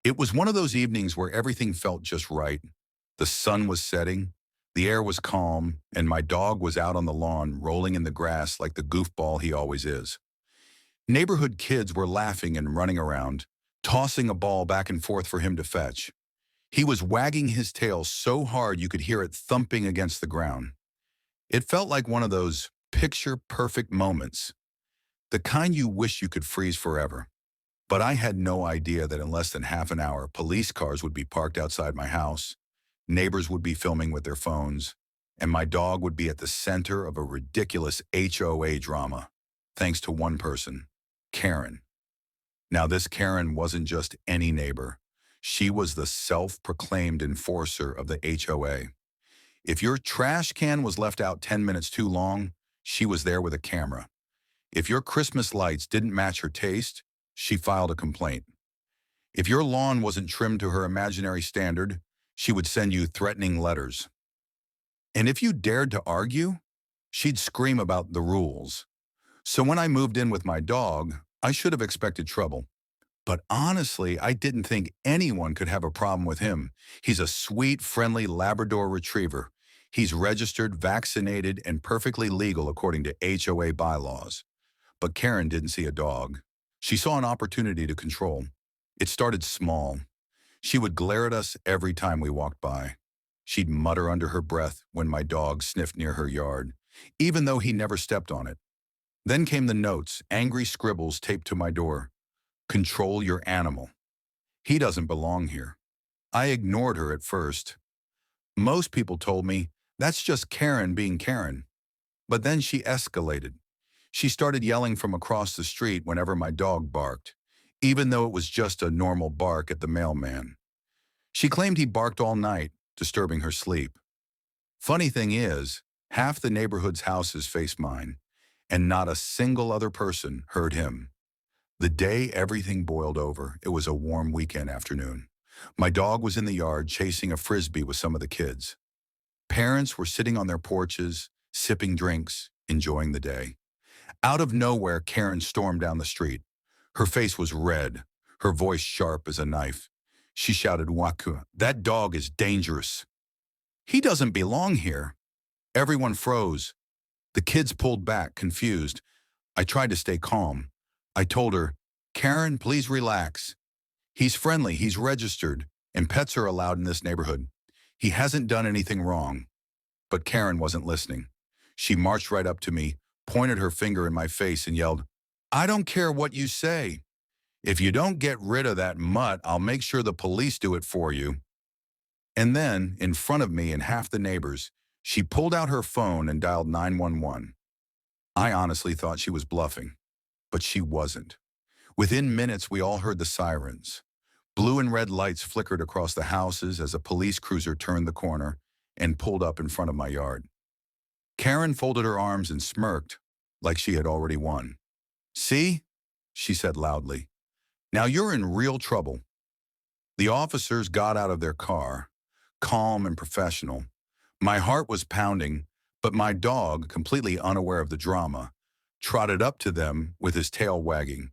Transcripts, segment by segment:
It was one of those evenings where everything felt just right. The sun was setting, the air was calm, and my dog was out on the lawn rolling in the grass like the goofball he always is. Neighborhood kids were laughing and running around, tossing a ball back and forth for him to fetch. He was wagging his tail so hard you could hear it thumping against the ground. It felt like one of those picture-perfect moments, the kind you wish you could freeze forever. But I had no idea that in less than half an hour, police cars would be parked outside my house, neighbors would be filming with their phones, and my dog would be at the center of a ridiculous HOA drama, thanks to one person, Karen. Now, this Karen wasn't just any neighbor. She was the self-proclaimed enforcer of the HOA. If your trash can was left out 10 minutes too long, she was there with a camera. If your Christmas lights didn't match her taste, she filed a complaint. If your lawn wasn't trimmed to her imaginary standard, she would send you threatening letters. And if you dared to argue, she'd scream about the rules. So when I moved in with my dog, I should have expected trouble. But honestly, I didn't think anyone could have a problem with him. He's a sweet, friendly Labrador retriever. He's registered, vaccinated, and perfectly legal according to HOA bylaws. But Karen didn't see a dog. She saw an opportunity to control. It started small. She would glare at us every time we walked by. She'd mutter under her breath when my dog sniffed near her yard, even though he never stepped on it. Then came the notes, angry scribbles taped to my door. Control your animal. He doesn't belong here. I ignored her at first. Most people told me, that's just Karen being Karen. But then she escalated. She started yelling from across the street whenever my dog barked, even though it was just a normal bark at the mailman. She claimed he barked all night, disturbing her sleep. Funny thing is, half the neighborhood's houses face mine, and not a single other person heard him. The day everything boiled over, it was a warm weekend afternoon. My dog was in the yard chasing a frisbee with some of the kids. Parents were sitting on their porches, sipping drinks, enjoying the day. Out of nowhere, Karen stormed down the street. Her face was red, her voice sharp as a knife. She shouted, "Waku, that dog is dangerous. He doesn't belong here." Everyone froze. The kids pulled back, confused. I tried to stay calm. I told her, "Karen, please relax. He's friendly, he's registered, and pets are allowed in this neighborhood. He hasn't done anything wrong." But Karen wasn't listening. She marched right up to me, pointed her finger in my face, and yelled, "I don't care what you say. If you don't get rid of that mutt, I'll make sure the police do it for you." And then, in front of me and half the neighbors, she pulled out her phone and dialed 911. I honestly thought she was bluffing, but she wasn't. Within minutes, we all heard the sirens. Blue and red lights flickered across the houses as a police cruiser turned the corner and pulled up in front of my yard. Karen folded her arms and smirked, like she had already won. "See?" she said loudly. "Now you're in real trouble." The officers got out of their car, calm and professional. My heart was pounding, but my dog, completely unaware of the drama, trotted up to them with his tail wagging.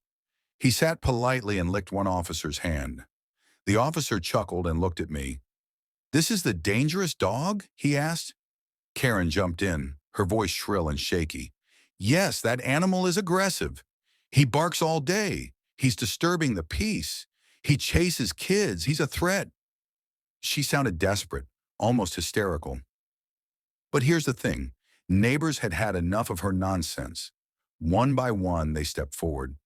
He sat politely and licked one officer's hand. The officer chuckled and looked at me. "This is the dangerous dog?" he asked. Karen jumped in, her voice shrill and shaky. "Yes, that animal is aggressive. He barks all day. He's disturbing the peace. He chases kids. He's a threat." She sounded desperate, almost hysterical. But here's the thing. Neighbors had had enough of her nonsense. One by one, they stepped forward.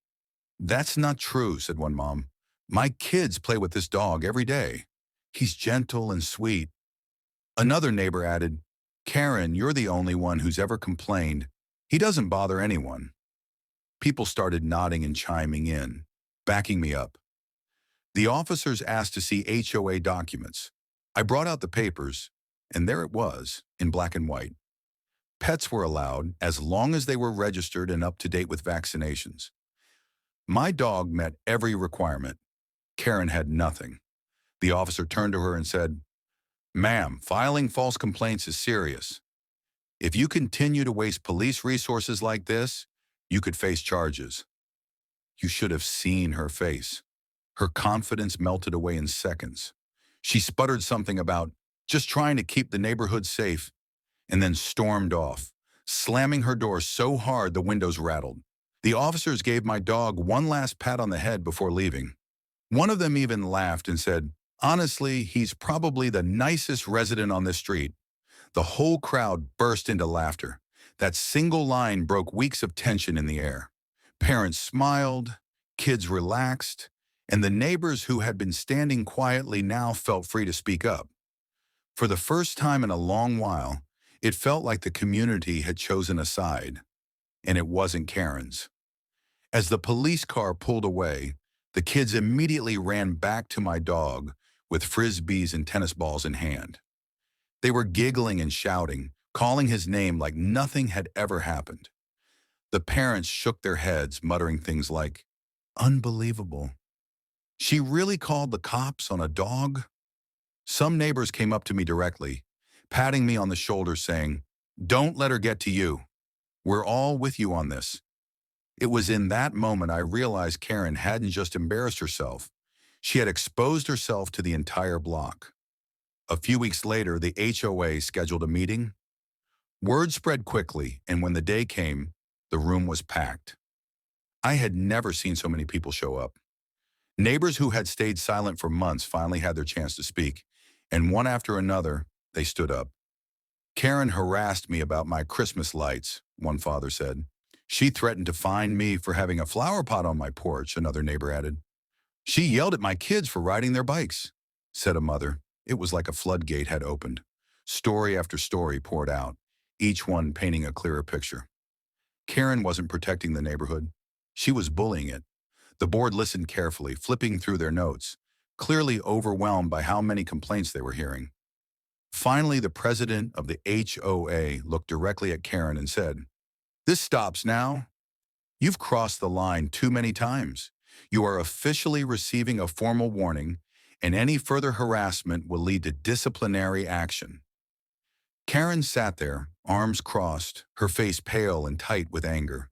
"That's not true," said one mom. "My kids play with this dog every day. He's gentle and sweet." Another neighbor added, "Karen, you're the only one who's ever complained. He doesn't bother anyone." People started nodding and chiming in, backing me up. The officers asked to see HOA documents. I brought out the papers, and there it was, in black and white. Pets were allowed as long as they were registered and up to date with vaccinations. My dog met every requirement. Karen had nothing. The officer turned to her and said, "Ma'am, filing false complaints is serious. If you continue to waste police resources like this, you could face charges." You should have seen her face. Her confidence melted away in seconds. She sputtered something about just trying to keep the neighborhood safe and then stormed off, slamming her door so hard the windows rattled. The officers gave my dog one last pat on the head before leaving. One of them even laughed and said, "Honestly, he's probably the nicest resident on this street." The whole crowd burst into laughter. That single line broke weeks of tension in the air. Parents smiled, kids relaxed, and the neighbors who had been standing quietly now felt free to speak up. For the first time in a long while, it felt like the community had chosen a side, and it wasn't Karen's. As the police car pulled away, the kids immediately ran back to my dog with frisbees and tennis balls in hand. They were giggling and shouting, calling his name like nothing had ever happened. The parents shook their heads, muttering things like, "Unbelievable. She really called the cops on a dog?" Some neighbors came up to me directly, patting me on the shoulder saying, "Don't let her get to you. We're all with you on this." It was in that moment I realized Karen hadn't just embarrassed herself. She had exposed herself to the entire block. A few weeks later, the HOA scheduled a meeting. Word spread quickly, and when the day came, the room was packed. I had never seen so many people show up. Neighbors who had stayed silent for months finally had their chance to speak, and one after another, they stood up. "Karen harassed me about my Christmas lights," one father said. "She threatened to fine me for having a flower pot on my porch," another neighbor added. "She yelled at my kids for riding their bikes," said a mother. It was like a floodgate had opened. Story after story poured out, each one painting a clearer picture. Karen wasn't protecting the neighborhood. She was bullying it. The board listened carefully, flipping through their notes, clearly overwhelmed by how many complaints they were hearing. Finally, the president of the HOA looked directly at Karen and said, "This stops now. You've crossed the line too many times. You are officially receiving a formal warning, and any further harassment will lead to disciplinary action." Karen sat there, arms crossed, her face pale and tight with anger.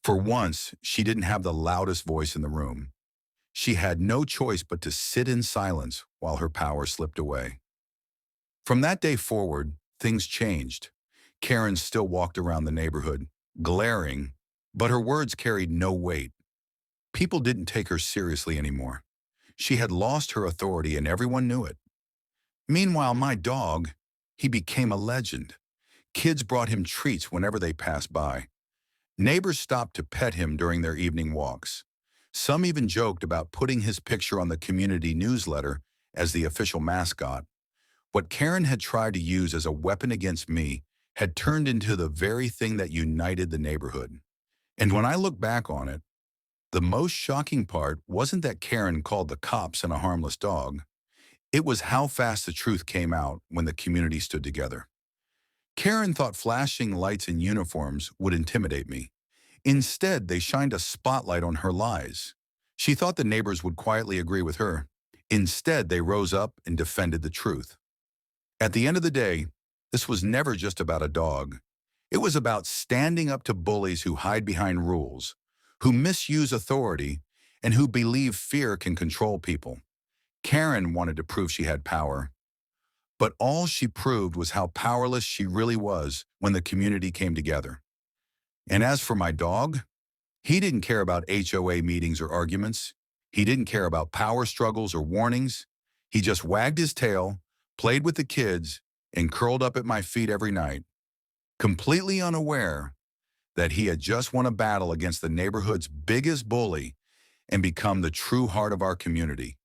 For once, she didn't have the loudest voice in the room. She had no choice but to sit in silence while her power slipped away. From that day forward, things changed. Karen still walked around the neighborhood, glaring, but her words carried no weight. People didn't take her seriously anymore. She had lost her authority and everyone knew it. Meanwhile, my dog, he became a legend. Kids brought him treats whenever they passed by. Neighbors stopped to pet him during their evening walks. Some even joked about putting his picture on the community newsletter as the official mascot. What Karen had tried to use as a weapon against me had turned into the very thing that united the neighborhood. And when I look back on it, the most shocking part wasn't that Karen called the cops on a harmless dog. It was how fast the truth came out when the community stood together. Karen thought flashing lights and uniforms would intimidate me. Instead, they shined a spotlight on her lies. She thought the neighbors would quietly agree with her. Instead, they rose up and defended the truth. At the end of the day, this was never just about a dog. It was about standing up to bullies who hide behind rules, who misuse authority, and who believe fear can control people. Karen wanted to prove she had power, but all she proved was how powerless she really was when the community came together. And as for my dog, he didn't care about HOA meetings or arguments. He didn't care about power struggles or warnings. He just wagged his tail, played with the kids, and curled up at my feet every night, completely unaware that he had just won a battle against the neighborhood's biggest bully and become the true heart of our community.